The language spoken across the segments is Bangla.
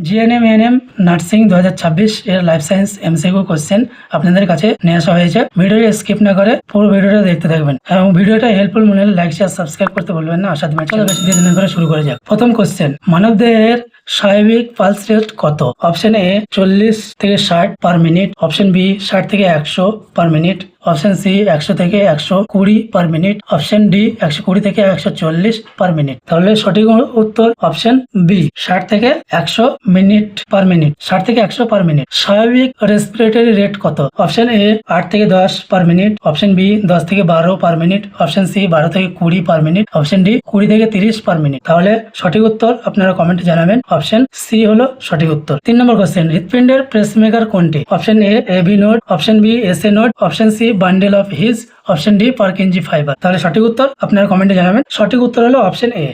জিএনএম এএনএম নার্সিং 2026 এর লাইফ সায়েন্স এমসিকিউ কোশ্চেন আপনাদের কাছে নিয়ে আসা হয়েছে। ভিডিওটি স্কিপ না করে পুরো ভিডিওটা দেখতে থাকবেন এবং ভিডিওটা হেল্পফুল মনে হলে লাইক শেয়ার সাবস্ক্রাইব করতে ভুলবেন না। আশা করি বেশি দেরি না করে শুরু করা যাক। প্রথম কোশ্চেন, মানবদেহের স্বাভাবিক পালস রেট কত? অপশন এ 40 থেকে 60 পার মিনিট, অপশন বি 60 থেকে 100 পার মিনিট, অপশন সি 100 থেকে 120 পার মিনিট, অপশন ডি 120 থেকে 140 পার মিনিট। তাহলে সঠিক উত্তর অপশন বি 60 থেকে 100 মিনিট পার মিনিট, 60 থেকে 100 পার মিনিট। স্বাভাবিক রেসপিরেটরি রেট কত? অপশন এ 8 থেকে 10 পার মিনিট, অপশন বি 10 থেকে 12 পার মিনিট, অপশন সি 12 থেকে 20 পার মিনিট, অপশন ডি 20 থেকে 30 পার মিনিট। তাহলে সঠিক উত্তর আপনারা কমেন্টে জানাবেন। অপশন সি হলো সঠিক উত্তর। 3 নম্বর কোশ্চেন, হৃৎপিণ্ডের পেসমেকার কোনটি? Option A AV node, option B SA node, option C bundle of His, option D Purkinje fibre. তাহলে সঠিক উত্তর আপনারা কমেন্টে জানাবেন। সঠিক উত্তর হলো option A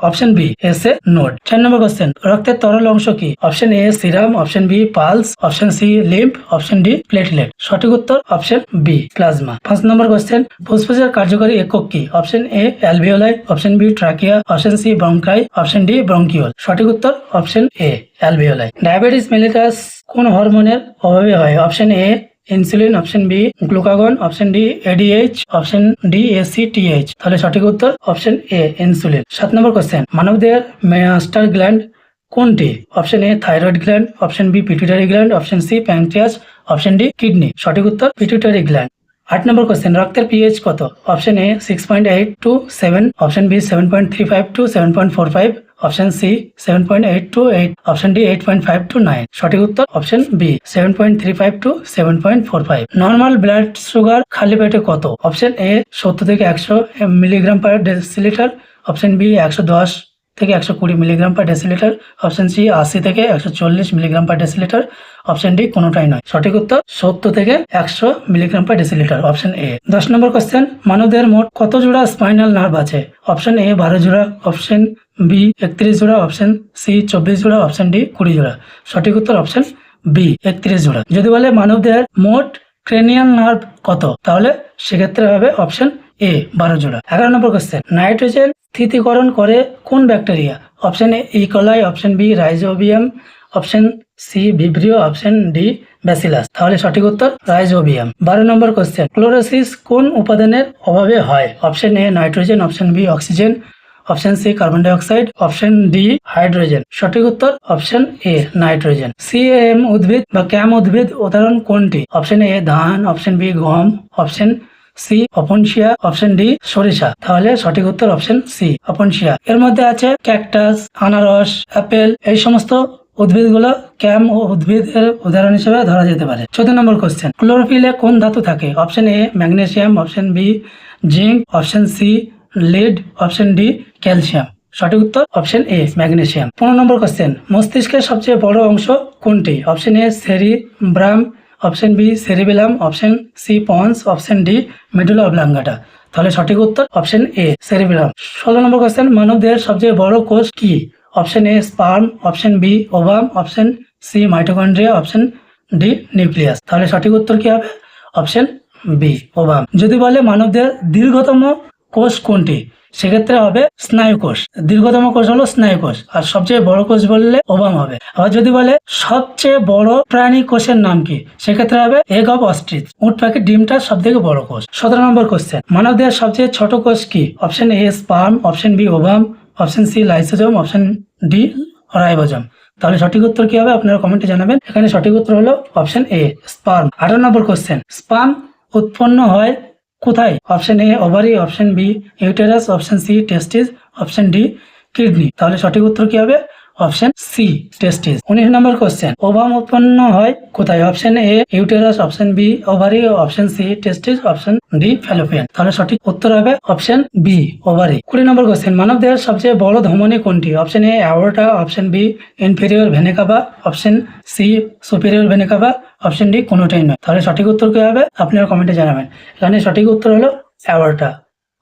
option B SA node. 4 নম্বর কোশ্চেন, রক্তের তরল অংশ কি? Option A serum, option B pulse, option C lymph, option D platelet. সঠিক উত্তর অপশন বি প্লাজমা। 5 নম্বর কোশ্চেন, ফুসফুসের কার্যকরী একক কি? Option A alveoli, option B trachea, option C bronchi, option D bronchiole. সঠিক উত্তর option A alveoli. Diabetes mellitus কোন হরমোনের অভাবে হয়? Option A insulin, option B glucagon, option D ADH, option D ACTH. তাহলে সঠিক উত্তর option A insulin. 7 number question, মানবদেহের মাস্টার গ্ল্যান্ড কোনটি? Option A thyroid gland, option B pituitary gland, option C pancreas, option D kidney. সঠিক উত্তর পিটুইটারি গ্ল্যান্ড। 8 নম্বর কোশ্চেন, রক্তের পিএইচ কত? Option A 6.8 to 7, option B 7.35 to 7.45, option C 7.8 to 8, option D 8.5 to 9। সঠিক উত্তর option B 7.35 to 7.45। Normal blood sugar খালি পেটে কত? অপশন এ 70 থেকে 100 milligram per decilitre, option B 110 থেকে 120 milligram per decilitre, option C 80 থেকে 140 milligram per decilitre, option D কোনোটাই নয়। সঠিক উত্তর 70 থেকে 100 milligram per decilitre, option A. 10 number question, মানবদেহের মোট কত জোড়া স্পাইনাল নার্ভ আছে? অপশন এ 12 জোড়া, অপশন বি 31 জোড়া, অপশন সি 24 জোড়া, অপশন ডি 20 জোড়া। সঠিক উত্তর অপশন বি 31 জোড়া। যদি বলে মানবদেহের মোট ক্রেনিয়াল নার্ভ কত, তাহলে সেক্ষেত্রে হবে অপশন এ 12 জোড়া। 11 নম্বর কোশ্চেন, নাইট্রোজেন স্থিতিকরণ করে কোন bacteria? Option A E coli, option B rhizobium, option C vibrio, option D bacillus. তাহলে সঠিক উত্তর রাইজোবিয়াম। 12 নম্বর কোশ্চেন, ক্লোরোসিস কোন উপাদানের অভাবে হয়? Option A nitrogen, option B oxygen, option C carbon dioxide, option D hydrogen. সঠিক উত্তর অপশন এ নাইট্রোজেন। সিএম উদ্ভিদ বা ক্যাম উদ্ভিদ উদাহরণ কোনটি? অপশন এ ধান, অপশন বি গম, অপশন সি অপনশিয়া, অপশন ডি সরিষা। তাহলে সঠিক উত্তর অপশন সি অপনশিয়া। এর মধ্যে আছে ক্যাকটাস, আনারস, অ্যাপেল, এই সমস্ত উদ্ভিদগুলো ক্যাম ও উদ্ভিদের উদাহরণ হিসেবে ধরা যেতে পারে। 14 নম্বর কোশ্চেন, ক্লোরোফিলে কোন ধাতু থাকে? Option A magnesium, option B zinc, option C lead, option D calcium. সঠিক উত্তর option A magnesium. 15 number question, মস্তিষ্কের সবচেয়ে বড় অংশ কোনটি? Option A cerebrum, option B cerebellum, option C pons, option D medulla oblongata. তাহলে সঠিক উত্তর option A cerebellum. 16 number question, মানবদেহের সবচেয়ে বড় কোষ কি? Option A sperm, option B ovum, option C mitochondria, option D nucleus. তাহলে সঠিক উত্তর কি হবে? Option B ovum. যদি বলে মানবদেহের দীর্ঘতম কোষ কোনটি, সেক্ষেত্রে হবে স্নায়ু কোষ। দীর্ঘতম কোষ হলো স্নায়ু কোষ। আর সবচেয়ে বড় কোষ বললে ওভাম হবে। আবার যদি বলে সবচেয়ে বড় প্রাণী কোষের নাম কি, সেক্ষেত্রে হবে এগ অফ অস্ট্রিচ, উট পাখির ডিমটা সব থেকে বড় কোষ। 17 নম্বর কোশ্চেন, মানবদেহের সবচেয়ে ছোট কোষ কি? Option A sperm, option B ovum, option C lysosome, option D ribosome. তাহলে সঠিক উত্তর কি হবে আপনারা কমেন্টে জানাবেন। এখানে সঠিক উত্তর হলো option A sperm. 18 number question, sperm উৎপন্ন হয় কোথায়? Option A ovary, option B uterus, option C testis, option D kidney. তাহলে সঠিক উত্তর কি হবে? Option C testis. 19 number question, ovum উৎপন্ন হয় কোথায়? Option A uterus, option B ovary, option C testis, option D fallopian. তাহলে সঠিক উত্তর হবে option B ovary. 20 number question, মানবদেহের সবচেয়ে বড় ধমনী কোনটি? Option A aorta, option B inferior vena cava, option C superior vena cava, option D কোনোটাই নয়। তাহলে সঠিক উত্তর কি হবে আপনারা কমেন্টে জানাবেন। এখানে সঠিক উত্তর হলো অ্যাওর্টা,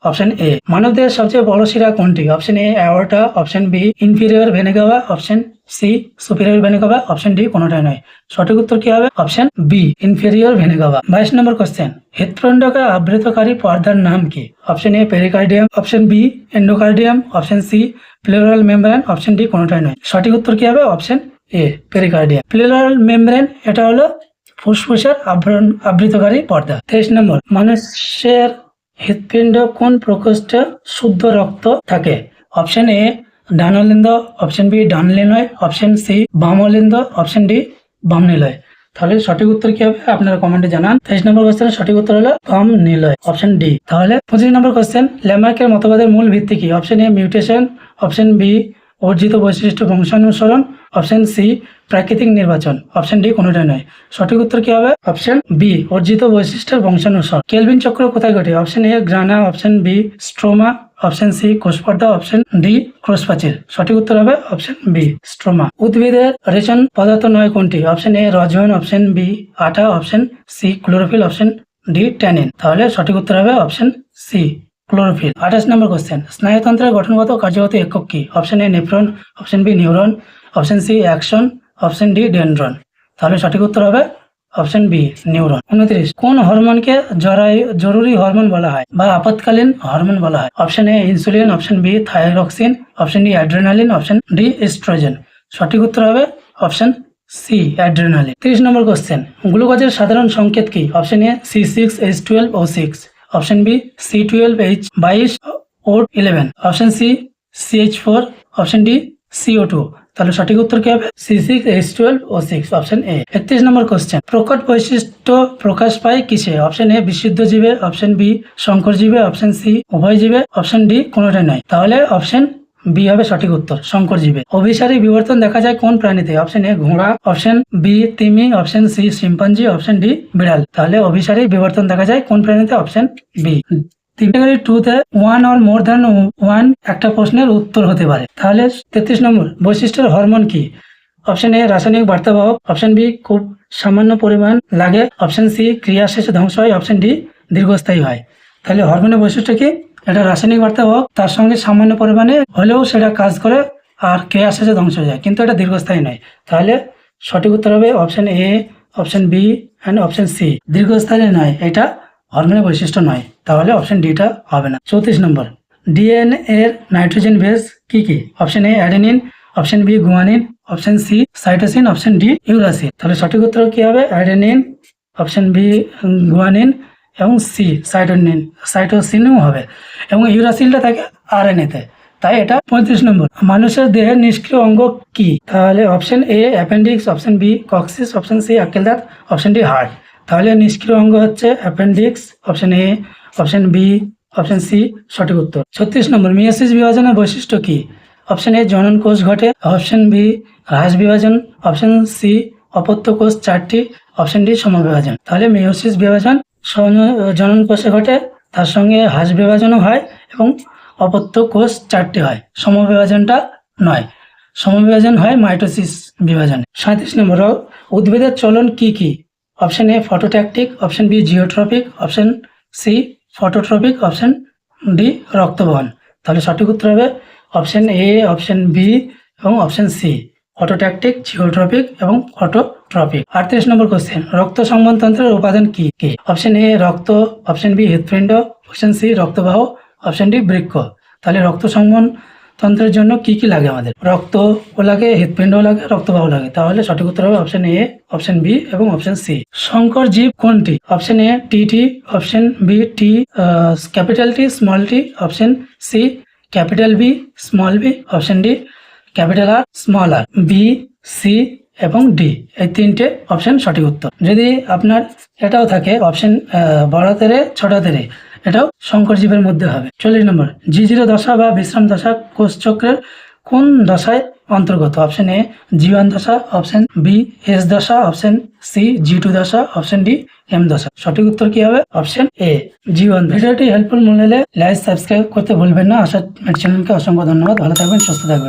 অপশন এ। মানবদেহের সবচেয়ে বড় শিরা কোনটি? Option A aorta, option B inferior vena cava, option C superior vena cava, option D কোনোটাই নয়। সঠিক উত্তর কি হবে? Option B inferior vena cava. 22 নম্বর কোশ্চেন, হৃৎপিণ্ডকে আবৃতকারী পর্দার নাম কি? Option A pericardium, option B endocardium, option C pleural membrane, option D কোনোটাই নয়। সঠিক উত্তর কি হবে? Option A pericardium. Pleural membrane এটা হলো ফুসফুসের আবৃতকারী পর্দা। 23 নম্বর, মানুষের হৃৎপিণ্ড কোন প্রকোষ্ঠে শুদ্ধ রক্ত থাকে? অপশন এ ডানলিন্দ, অপশন বি ডানলিনয়, অপশন সি বামলিন্দ, অপশন ডি বামনিলয়। তাহলে সঠিক উত্তর কি হবে আপনারা কমেন্টে জানান। 23 নম্বর কোশ্চেনের সঠিক উত্তর হলো বামনিলয়, অপশন ডি। তাহলে 25 নম্বর কোশ্চেন, ল্যামার্কের মতবাদের মূল ভিত্তি কি? Option A mutation, option B অর্জিত বৈশিষ্ট্য বংশানুসরণ, অপশন সি প্রাকৃতিক নির্বাচন, অপশন ডি কোনোটাই নয়। সঠিক উত্তর কি হবে? অপশন বি অর্জিত বৈশিষ্ট্যের বংশানুসরণ। কেলভিন চক্র কোথায় ঘটে? Option A grana, option B stroma, option C কোষপর্দা, অপশন ডি ক্রোশপ্রাচীর। সঠিক উত্তর হবে অপশন বি স্ট্রোমা। উদ্ভিদের রেচন পদার্থ নয় কোনটি? অপশন এ রজোন, অপশন বি আটা, option C chlorophyll, option D tannin. তাহলে সঠিক উত্তর হবে option C chlorophyll. 28 number question, স্নায়ুতন্ত্রের গঠনগত কার্যগত একক কি? Option A nephron, option B neuron, option C action, option D dendron. তাহলে সঠিক উত্তর হবে অপশন বি নিউরন। 29, কোন হরমোনকে জরুরি হরমোন বলা হয় বা আপৎকালীন হরমোন বলা হয়? Option A insulin, option B thyroxine, option D adrenaline, option D oestrogen. সঠিক উত্তর হবে option C adrenaline. 30 number question, গ্লুকোজের সাধারণ সংকেত কি? Option A C6H12O6, option B C12H22O11, option C CH4, option D CO2। তাহলে সঠিক উত্তর কি হবে? C6H12O6, option A. 31 number question, প্রকট বৈশিষ্ট্য প্রকাশ পায় কিসে? অপশন এ বিশুদ্ধ জীবে, অপশন বি সংকর জীবে, অপশন সি উভয় জীবে, অপশন ডি কোনোটাই নয়। তাহলে অপশন বি হবে সঠিক উত্তর, সংকর জীবে। অভিসারী বিবর্তন দেখা যায় কোন প্রাণীতে? অপশন এ ঘোড়া, অপশন বি তিমি, option C chimpanzee, option D বিড়াল। তাহলে অভিসারী বিবর্তন দেখা যায় কোন প্রাণীতে? Option B. ক্যাটাগরি 2 তে 1 অর মোর দ্যান 1 একটা প্রশ্নের উত্তর হতে পারে। তাহলে 33 নম্বর, বৈশিষ্ট্যের হরমোন কি? অপশন এ রাসায়নিক বার্তাবাহক, অপশন বি খুব সামান্য পরিমাণ লাগে, অপশন সি ক্রিয়া শেষে ধ্বংস হয়, অপশন ডি দীর্ঘস্থায়ী হয়। তাহলে হরমোনের বৈশিষ্ট্য কি? এটা রাসায়নিক বার্তাবাহক, তার সঙ্গে সামান্য পরিমাণে হলেও সেটা কাজ করে আর ক্রিয়া শেষে ধ্বংস হয়ে যায়, কিন্তু এটা দীর্ঘস্থায়ী নয়। তাহলে সঠিক উত্তর হবে option A, option B and option C. দীর্ঘস্থায়ী নয়, এটা হরমোনের বৈশিষ্ট্য নয়। তাহলে অপশন ডিটা হবে না। 34 নম্বর, ডিএনএ এর নাইট্রোজেন বেস কি কি? Option A adenine, option B guanine, option C cytosine, option D uracil. তাহলে সঠিক উত্তর কি হবে? অ্যাডেনিন, অপশন বি গুয়ানিন এবং সি সাইটোসিনও হবে, এবং ইউরাসিনটা থাকে আরএনএতে, তাই এটা 35 নম্বর। মানুষের দেহের নিষ্ক্রিয় অঙ্গ কি? তাহলে option A appendix, option B coccyx, option C আক্কেল দাঁত, অপশন ডি হার্ট। তাহলে নিষ্ক্রিয় অঙ্গ হচ্ছে appendix, option A, option B, option C সঠিক উত্তর। 36 নম্বর, মিয়োসিস বিভাজনের বৈশিষ্ট্য কি? অপশন এ জনন কোষ ঘটে, অপশন বি হ্রাস বিভাজন, অপশন সি অপত্য কোষ 4টি, অপশন ডি সমবিভাজন। তাহলে মিয়োসিস বিভাজন জনন কোষে ঘটে, তার সঙ্গে হ্রাস বিভাজনও হয় এবং অপত্য কোষ 4টি হয়, সমবিভাজনটা নয়। সমবিভাজন হয় মাইটোসিস বিভাজনে। 37 নম্বর, উদ্ভিদের চলন কি কি? Option A phototactic, option B geotropic, option C phototropic, option D রক্তবহন। তাহলে সঠিক উত্তর হবে অপশন এ, অপশন বি এবং অপশন সি ফটোট্যাকটিক, জিওট্রপিক এবং ফটোট্রপিক। 38 নম্বর কোশ্চেন, রক্ত সংবহনতন্ত্রের উপাদান কি কি? অপশন এ রক্ত, অপশন বি হৃৎপিণ্ড, অপশন সি রক্তবাহ, অপশন ডি বৃক্ক। তাহলে রক্ত সংবহন তন্ত্রের জন্য কি কি লাগে আমাদের? রক্তও লাগে, হৃৎপিণ্ডও লাগে, রক্তবাহ লাগে। তাহলে সঠিক উত্তর হবে অপশন এ, অপশন বি এবং অপশন সি। সংকর জীব কোনটি? Option A T, option B T capital T small T, option C capital B small B, option D capital R small R. B, C এবং ডি এই 3টে অপশন সঠিক উত্তর। যদি আপনার এটাও থাকে অপশন বড় হাতের ছোট হাতের, এটাও সংকর জীবের মধ্যে হবে। 40 নম্বর, G0 দশা বা বিশ্রাম দশা কোষ চক্রের কোন দশায় অন্তর্গত? অপশন এ G1 দশা, অপশন বি এস দশা, অপশন সি G2 দশা, অপশন ডি এম দশা। সঠিক উত্তর কি হবে? অপশন এ G1। ভিডিওটি হেল্পফুল মনে হলে লাইক সাবস্ক্রাইব করতে ভুলবেন না। আশা চ্যানেলকে অসংখ্য ধন্যবাদ। ভালো থাকবেন, সুস্থ থাকবেন।